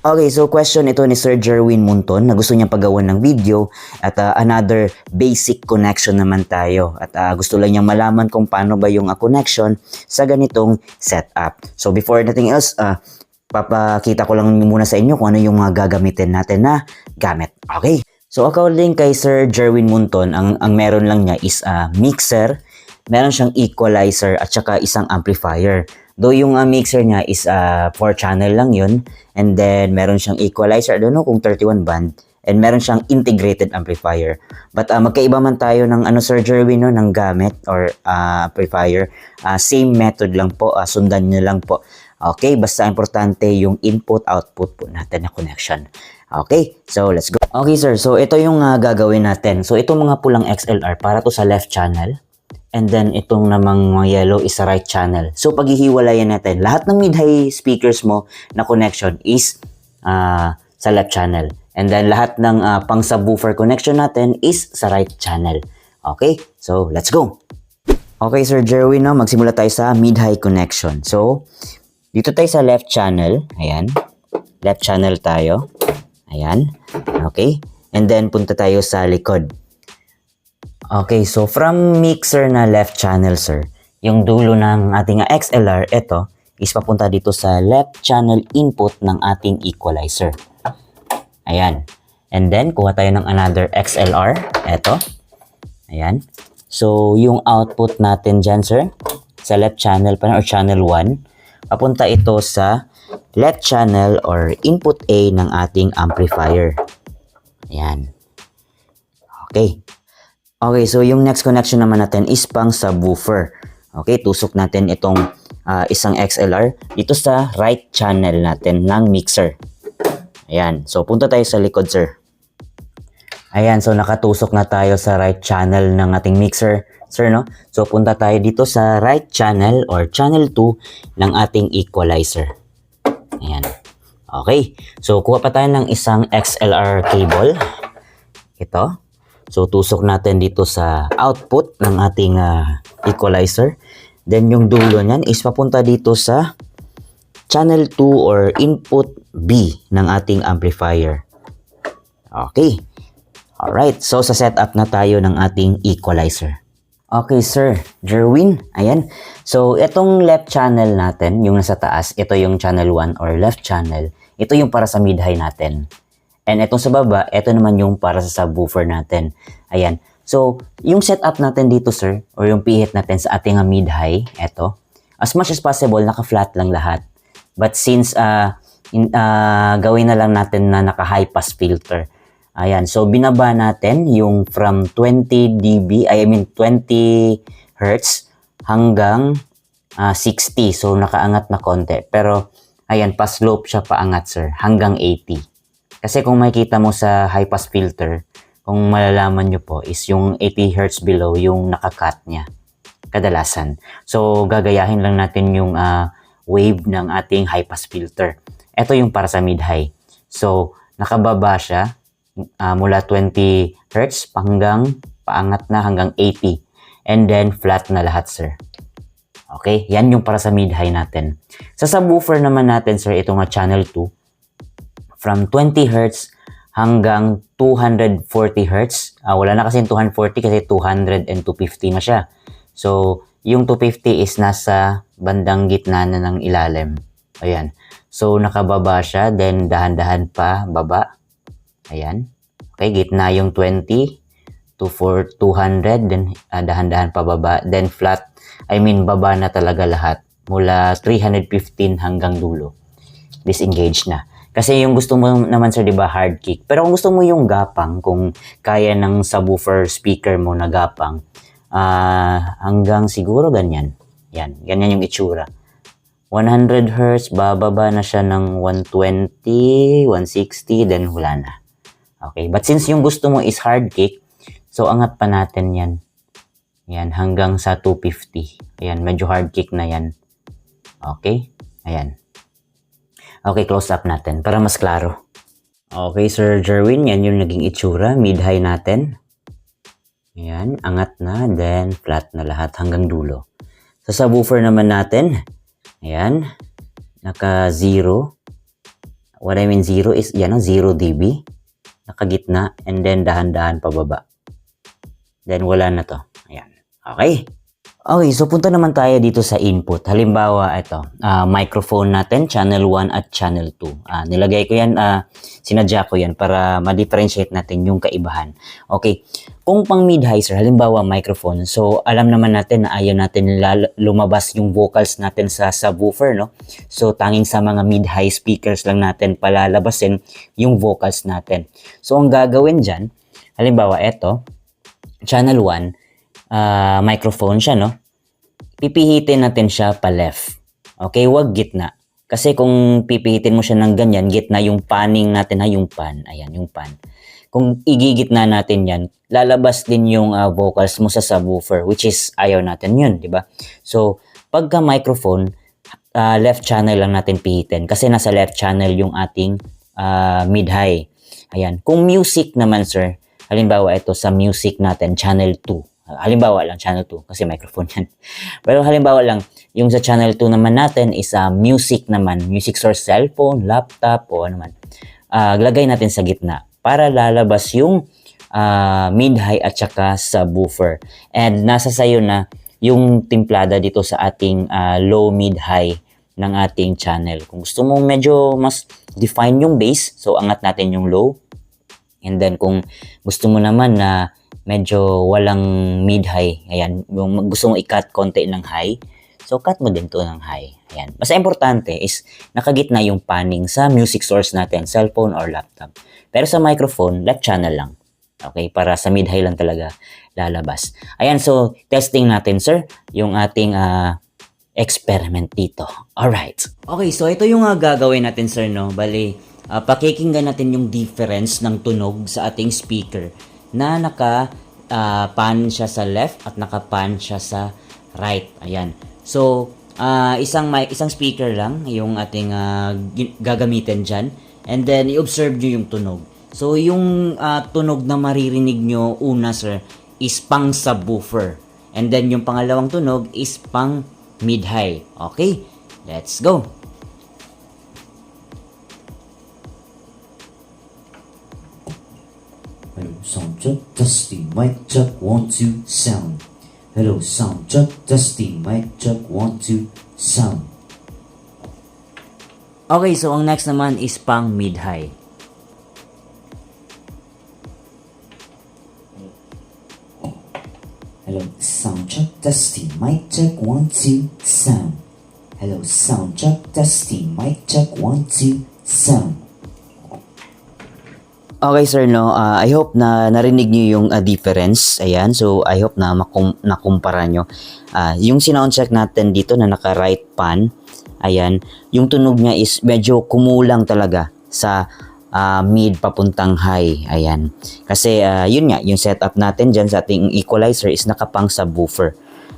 Okay, so question ito ni Sir Jerwin Munton na gusto niyang paggawan ng video at another basic connection naman tayo. At gusto lang niyang malaman kung paano ba yung connection sa ganitong setup. So before anything else, papakita ko lang muna sa inyo kung ano yung mga gagamitin natin na gamit. Okay, so according kay Sir Jerwin Munton, ang meron lang niya is mixer, meron siyang equalizer at saka isang amplifier. Though yung mixer niya is 4 channel lang yun. And then meron siyang equalizer, I don't know kung 31 band. And meron siyang integrated amplifier. But magkaiba man tayo ng Sir Jerwin, no, ng gamit or amplifier. Same method lang po, sundan nyo lang po. Okay, basta importante yung input-output po natin na connection. Okay, so let's go. Okay sir, so ito yung gagawin natin. So itong mga pulang XLR para to sa left channel. And then, itong namang mga yellow is sa right channel. So, paghihiwalayan natin, lahat ng mid-high speakers mo na connection is sa left channel. And then, lahat ng pang-subwoofer connection natin is sa right channel. Okay? So, let's go! Okay, Sir Jerwin, no? Magsimula tayo sa mid-high connection. So, dito tayo sa left channel. Ayan. Left channel tayo. Ayan. Okay? And then, punta tayo sa likod. Okay, so from mixer na left channel, sir, yung dulo ng ating XLR, ito, is papunta dito sa left channel input ng ating equalizer. Ayan. And then, kuha tayo ng another XLR. Ito. Ayan. So, yung output natin dyan, sir, sa left channel pa or channel 1, papunta ito sa left channel or input A ng ating amplifier. Ayan. Okay. Okay, so yung next connection naman natin is pang subwoofer. Okay, tusok natin itong isang XLR dito sa right channel natin ng mixer. Ayan, so punta tayo sa likod, sir. Ayan, so nakatusok na tayo sa right channel ng ating mixer, sir, no? So punta tayo dito sa right channel or channel 2 ng ating equalizer. Ayan. Okay, so kuha pa tayo ng isang XLR cable. Ito. So, tusok natin dito sa output ng ating equalizer. Then, yung dulo niyan is papunta dito sa channel 2 or input B ng ating amplifier. Okay. Alright. So, sa setup na tayo ng ating equalizer. Okay, Sir Jerwin. Ayan. So, itong left channel natin, yung nasa taas, ito yung channel 1 or left channel. Ito yung para sa mid-high natin. And itong sa baba, ito naman yung para sa subwoofer natin. Ayan. So, yung setup natin dito, sir, or yung pihit natin sa ating mid-high, ito, as much as possible, naka-flat lang lahat. But since gawin na lang natin na naka-high pass filter. Ayan. So, binaba natin yung from 20 dB, I mean 20 Hertz hanggang 60. So, nakaangat na konti. Pero, ayan, pa-slope siya paangat, sir, hanggang 80. Kasi kung makikita mo sa high pass filter, kung malalaman nyo po, is yung 80 Hz below yung nakakat niya. Kadalasan. So, gagayahin lang natin yung wave ng ating high pass filter. Ito yung para sa mid-high. So, nakababa siya mula 20 Hz hanggang paangat na hanggang 80. And then, flat na lahat, sir. Okay? Yan yung para sa mid-high natin. Sa subwoofer naman natin, sir, ito nga channel 2. From 20 Hz hanggang 240 Hz. Wala na kasi 240 kasi 200 and 250 na siya. So, yung 250 is nasa bandang gitna na ng ilalim. Ayan. So, nakababa siya. Then, dahan-dahan pa baba. Ayan. Okay, gitna yung 20 to 200. Then, dahan-dahan pa baba. Then, flat. I mean, baba na talaga lahat. Mula 315 hanggang dulo. Disengage na. Kasi yung gusto mo naman, sir, di ba, hard kick. Pero kung gusto mo yung gapang, kung kaya ng subwoofer speaker mo na gapang, hanggang siguro ganyan. Yan, ganyan yung itsura. 100 Hz, bababa na siya ng 120, 160, then wala na. Okay, but since yung gusto mo is hard kick, so angat pa natin yan. Yan, hanggang sa 250. Ayan, medyo hard kick na yan. Okay, ayan. Okay, close up natin para mas klaro. Okay, Sir Jerwin, yan yung naging itsura, mid-high natin. Ayan, angat na, then flat na lahat hanggang dulo. Sa subwoofer naman natin, ayan, naka 0 What I mean zero is, yan o, 0 dB. Nakagitna, and then dahan-dahan pababa. Then wala na to. Ayan. Okay. Okay, so punta naman tayo dito sa input. Halimbawa, ito, microphone natin, channel 1 at channel 2. Nilagay ko yan, sinadya ko yan para ma-differentiate natin yung kaibahan. Okay, kung pang mid-high, sir, halimbawa microphone, so alam naman natin na ayaw natin lumabas yung vocals natin sa subwoofer, no? So tanging sa mga mid-high speakers lang natin palalabasin yung vocals natin. So ang gagawin dyan, halimbawa, ito, channel 1, microphone siya, no? Pipihitin natin siya pa left. Okay, wag gitna. Kasi kung pipihitin mo siya ng ganyan, gitna yung panning natin, yung pan. Ayan, yung pan. Kung igigitna natin yan, lalabas din yung vocals mo sa subwoofer, which is ayaw natin yun, di ba? So, pagka microphone, left channel lang natin pihitin kasi nasa left channel yung ating mid-high. Ayan. Kung music naman, sir, halimbawa ito sa music natin, channel 2. Halimbawa lang, channel 2, kasi microphone yan. Pero halimbawa lang, yung sa channel 2 naman natin is music naman, music source, cellphone, laptop, o ano man. Lagay natin sa gitna para lalabas yung mid-high at saka subwoofer. And nasa sayo na yung timplada dito sa ating low, mid-high ng ating channel. Kung gusto mong medyo mas define yung bass, so angat natin yung low. And then kung gusto mo naman na medyo walang mid-high, ayan, yung gusto mong i-cut konti ng high, so cut mo din to ng high. Ayan. Basta importante is nakagitna yung panning sa music source natin, cellphone or laptop. Pero sa microphone, left channel lang. Okay, para sa mid-high lang talaga lalabas. Ayan, so testing natin, sir, yung ating experiment dito. Alright. Okay, so ito yung gagawin natin, sir, no? Bali, pakikinggan natin yung difference ng tunog sa ating speaker na naka-pan siya sa left at naka-pan siya sa right. Ayan. So, isang speaker lang yung ating gagamitin dyan. And then, i-observe nyo yung tunog. So, yung tunog na maririnig nyo una, sir, is pang subwoofer. And then, yung pangalawang tunog is pang mid-high. Okay? Let's go! Hello, sound check, testing, mic check, 1, 2, sound. Hello, sound check, testing, mic check, 1, 2, sound. Okay, so ang next naman is pang mid-high. Hello, sound check, testing, mic check, 1, 2, sound. Hello, sound check, testing, mic check, 1, 2, sound. Okay, sir, no, I hope na narinig niyo yung difference. Ayan, so I hope na nakumpara nyo. Yung sinoundcheck natin dito na naka-right pan, ayan, yung tunog niya is medyo kumulang talaga sa mid papuntang high. Ayan. Kasi yun nga, yung setup natin dyan sa ating equalizer is nakapang subwoofer.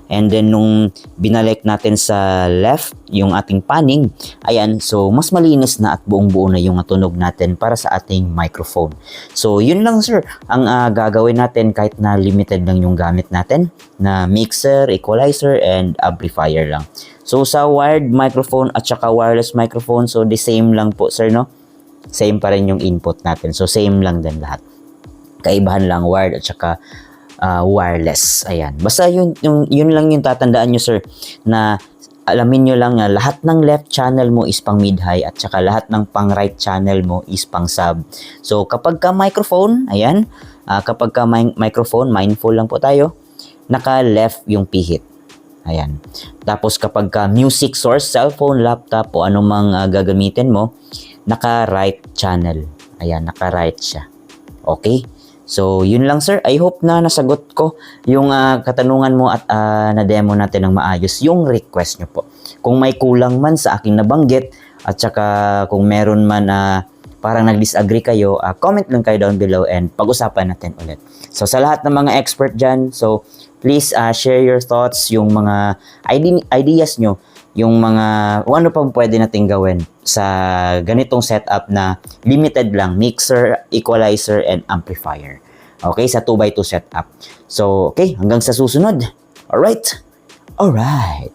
And then nung binalik natin sa left yung ating panning, ayan, so mas malinis na at buong-buo na yung tunog natin para sa ating microphone. So yun lang, sir, ang gagawin natin kahit na limited lang yung gamit natin na mixer, equalizer, and amplifier lang. So sa wired microphone at saka wireless microphone, so the same lang po, sir, no? Same pa rin yung input natin. So same lang din lahat. Kaibahan lang wired at saka wireless. Ayan. Basta yun lang yung tatandaan nyo, sir, na alamin nyo lang na lahat ng left channel mo is pang mid-high at saka lahat ng pang right channel mo is pang sub. So, kapag ka microphone, ayan, kapag ka microphone, mindful lang po tayo, naka-left yung pihit. Ayan. Tapos, kapag ka music source, cellphone, laptop, o anumang gagamitin mo, naka-right channel. Ayan, naka-right siya. Okay? So, yun lang, sir. I hope na nasagot ko yung katanungan mo at na-demo natin ng maayos yung request nyo po. Kung may kulang man sa aking nabanggit at saka kung meron man parang nag-disagree kayo, comment lang kayo down below and pag-usapan natin ulit. So, sa lahat ng mga expert dyan, so please share your thoughts, yung mga ideas nyo, yung mga kung ano pang pwede natin gawin sa ganitong setup na limited lang, mixer, equalizer, and amplifier. Okay, sa 2x2 setup. So, okay, hanggang sa susunod. Alright? Alright.